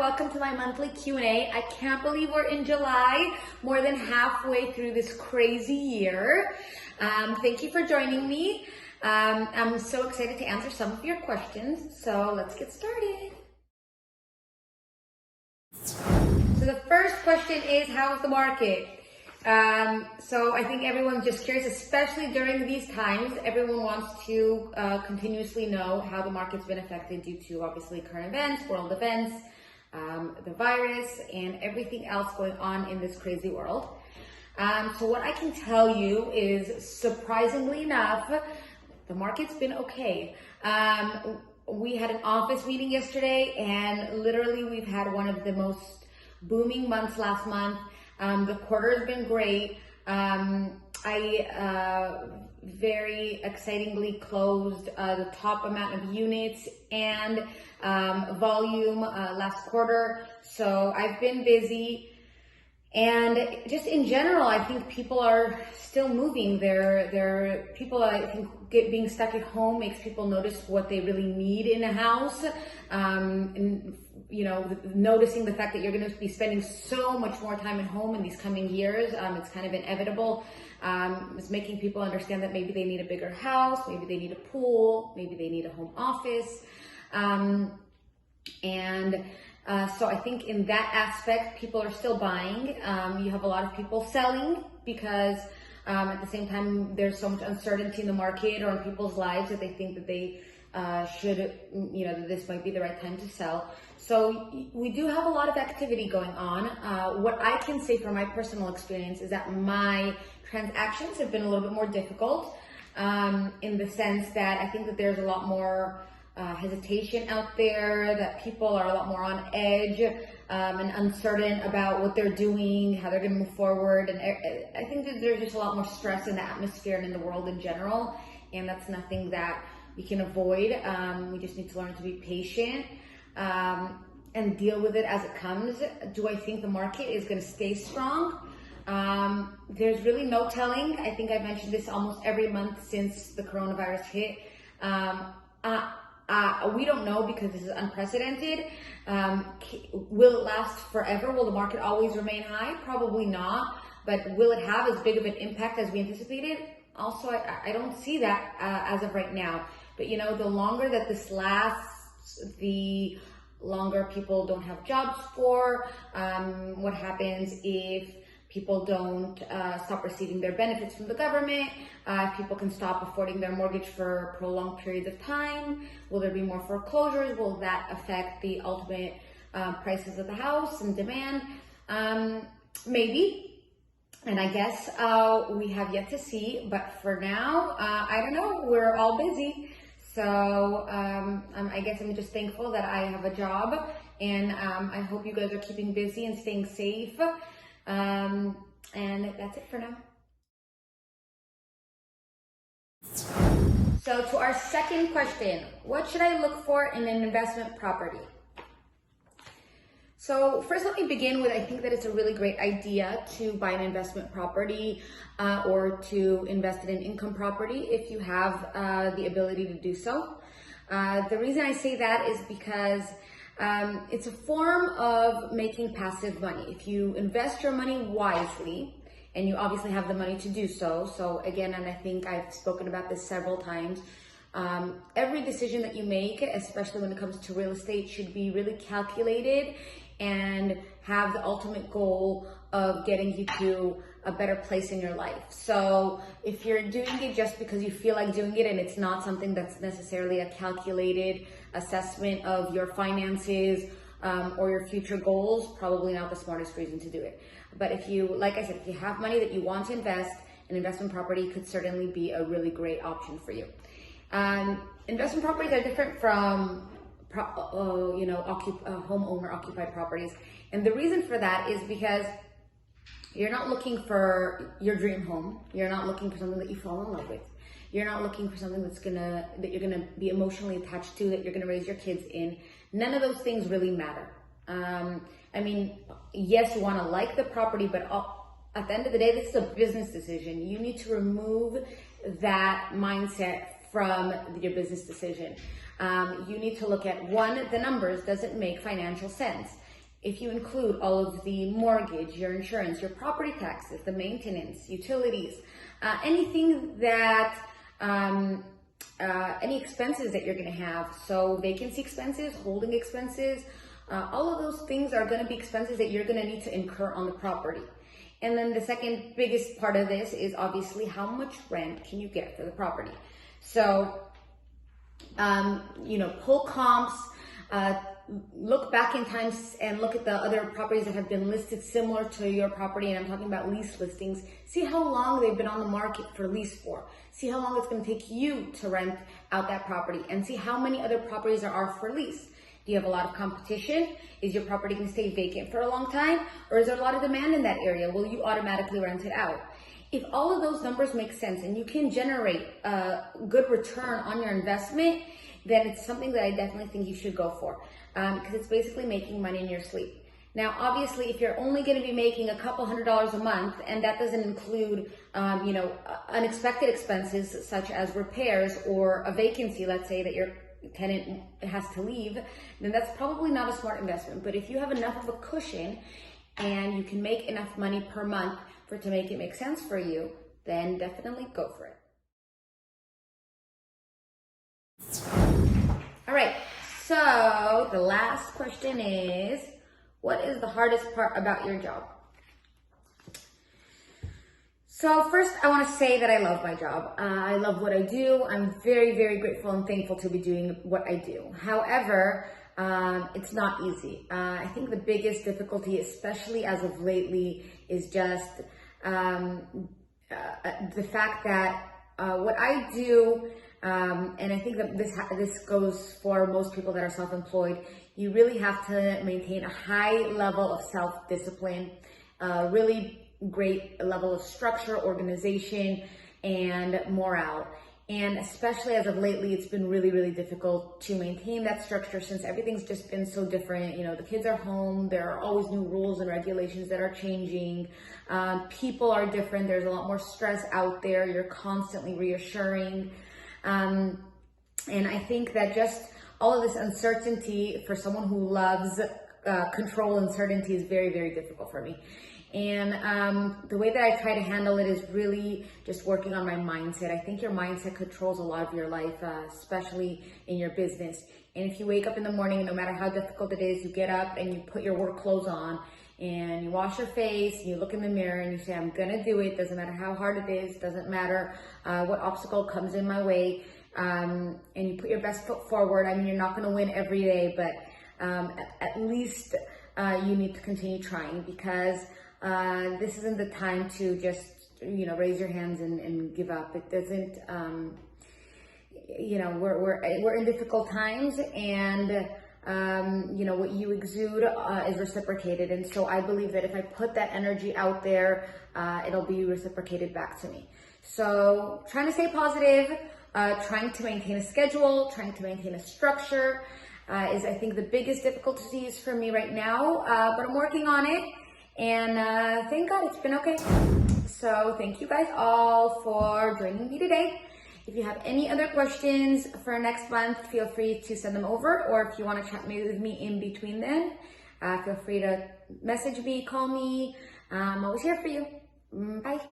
welcome to my monthly Q&A. I can't believe we're in July, more than halfway through this crazy year. Thank you for joining me. I'm so excited to answer some of your questions, so let's get started. So the first question is, how's the market? So I think everyone's just curious, especially during these times. Everyone wants to continuously know how the market's been affected due to obviously current events, world events, the virus, and everything else going on in this crazy world. So what I can tell you is, surprisingly enough, the market's been okay. We had an office meeting yesterday, and literally we've had one of the most booming months last month. The quarter has been great. I very excitingly closed the top amount of units and volume last quarter. So I've been busy. And just in general, I think people are still moving. People, I think, being stuck at home makes people notice what they really need in a house. And you know, noticing the fact that you're going to be spending so much more time at home in these coming years, it's kind of inevitable. It's making people understand that maybe they need a bigger house, maybe they need a pool, maybe they need a home office. So I think in that aspect, people are still buying. You have a lot of people selling because at the same time, there's so much uncertainty in the market or in people's lives that they think that they should, you know, that this might be the right time to sell. So we do have a lot of activity going on. What I can say from my personal experience is that my transactions have been a little bit more difficult in the sense that I think that there's a lot more hesitation out there, that people are a lot more on edge and uncertain about what they're doing, how they're going to move forward. And I think that there's just a lot more stress in the atmosphere and in the world in general. And that's nothing that we can avoid. We just need to learn to be patient and deal with it as it comes. Do I think the market is going to stay strong? There's really no telling. I think I've mentioned this almost every month since the coronavirus hit. We don't know because this is unprecedented. Will it last forever? Will the market always remain high? Probably not. But will it have as big of an impact as we anticipated? Also, I don't see that as of right now. But you know, the longer that this lasts, the longer people don't have jobs for. What happens if people don't stop receiving their benefits from the government? People can stop affording their mortgage for prolonged periods of time. Will there be more foreclosures? Will that affect the ultimate prices of the house and demand? Maybe. And I guess we have yet to see. But for now, I don't know. We're all busy. So I guess I'm just thankful that I have a job. And I hope you guys are keeping busy and staying safe. And that's it for now. So to our second question, what should I look for in an investment property? So first, let me begin with, I think that it's a really great idea to buy an investment property or to invest in an income property if you have the ability to do so. The reason I say that is because it's a form of making passive money. If you invest your money wisely, and you obviously have the money to do so. So again, and I think I've spoken about this several times, every decision that you make, especially when it comes to real estate, should be really calculated and have the ultimate goal of getting you to a better place in your life. So if you're doing it just because you feel like doing it and it's not something that's necessarily a calculated assessment of your finances or your future goals, probably not the smartest reason to do it. But if you, like I said, if you have money that you want to invest, an investment property could certainly be a really great option for you. Investment properties are different from homeowner occupied properties. And the reason for that is because you're not looking for your dream home. You're not looking for something that you fall in love with. You're not looking for something that you're gonna be emotionally attached to, that you're gonna raise your kids in. None of those things really matter. I mean, yes, you wanna like the property, but at the end of the day, this is a business decision. You need to remove that mindset from your business decision. You need to look at, one, the numbers. Does it make financial sense? if you include all of the mortgage, your insurance, your property taxes, the maintenance, utilities, anything that, any expenses that you're going to have. So vacancy expenses, holding expenses, all of those things are going to be expenses that you're going to need to incur on the property. And then the second biggest part of this is obviously how much rent can you get for the property. So, pull comps, look back in time and look at the other properties that have been listed similar to your property. And I'm talking about lease listings. See how long they've been on the market for lease for. See how long it's going to take you to rent out that property, and see how many other properties there are for lease. Do you have a lot of competition? Is your property going to stay vacant for a long time? Or is there a lot of demand in that area? Will you automatically rent it out? If all of those numbers make sense and you can generate a good return on your investment, then it's something that I definitely think you should go for, because it's basically making money in your sleep. Now, obviously, if you're only going to be making a couple $100s a month, and that doesn't include, unexpected expenses such as repairs or a vacancy, let's say that your tenant has to leave, then that's probably not a smart investment. But if you have enough of a cushion and you can make enough money per month for it to make it make sense for you, then definitely go for it. All right, so the last question is, what is the hardest part about your job? So first, I want to say that I love my job. I love what I do. I'm very, very grateful and thankful to be doing what I do. However, it's not easy. I think the biggest difficulty, especially as of lately, is just the fact that what I do, and I think that this goes for most people that are self-employed, you really have to maintain a high level of self-discipline, really great level of structure, organization, and morale. And especially as of lately, it's been really, really difficult to maintain that structure since everything's just been so different. You know, the kids are home. There are always new rules and regulations that are changing. People are different. There's a lot more stress out there. You're constantly reassuring. And I think that just all of this uncertainty for someone who loves control and certainty is very, very difficult for me. And the way that I try to handle it is really just working on my mindset. I think your mindset controls a lot of your life, especially in your business. And if you wake up in the morning, no matter how difficult it is, you get up and you put your work clothes on and you wash your face, and you look in the mirror and you say, I'm gonna do it. Doesn't matter how hard it is, doesn't matter what obstacle comes in my way. And you put your best foot forward. I mean, you're not gonna win every day, but at least you need to continue trying, because this isn't the time to just, raise your hands and give up. It doesn't, we're in difficult times, and, what you exude is reciprocated. And so I believe that if I put that energy out there, it'll be reciprocated back to me. So trying to stay positive, trying to maintain a schedule, trying to maintain a structure, is, I think, the biggest difficulties for me right now, but I'm working on it. And thank God it's been okay. So thank you guys all for joining me today. If you have any other questions for next month, feel free to send them over. Or if you want to chat with me in between then, feel free to message me, call me. I'm always here for you. Bye.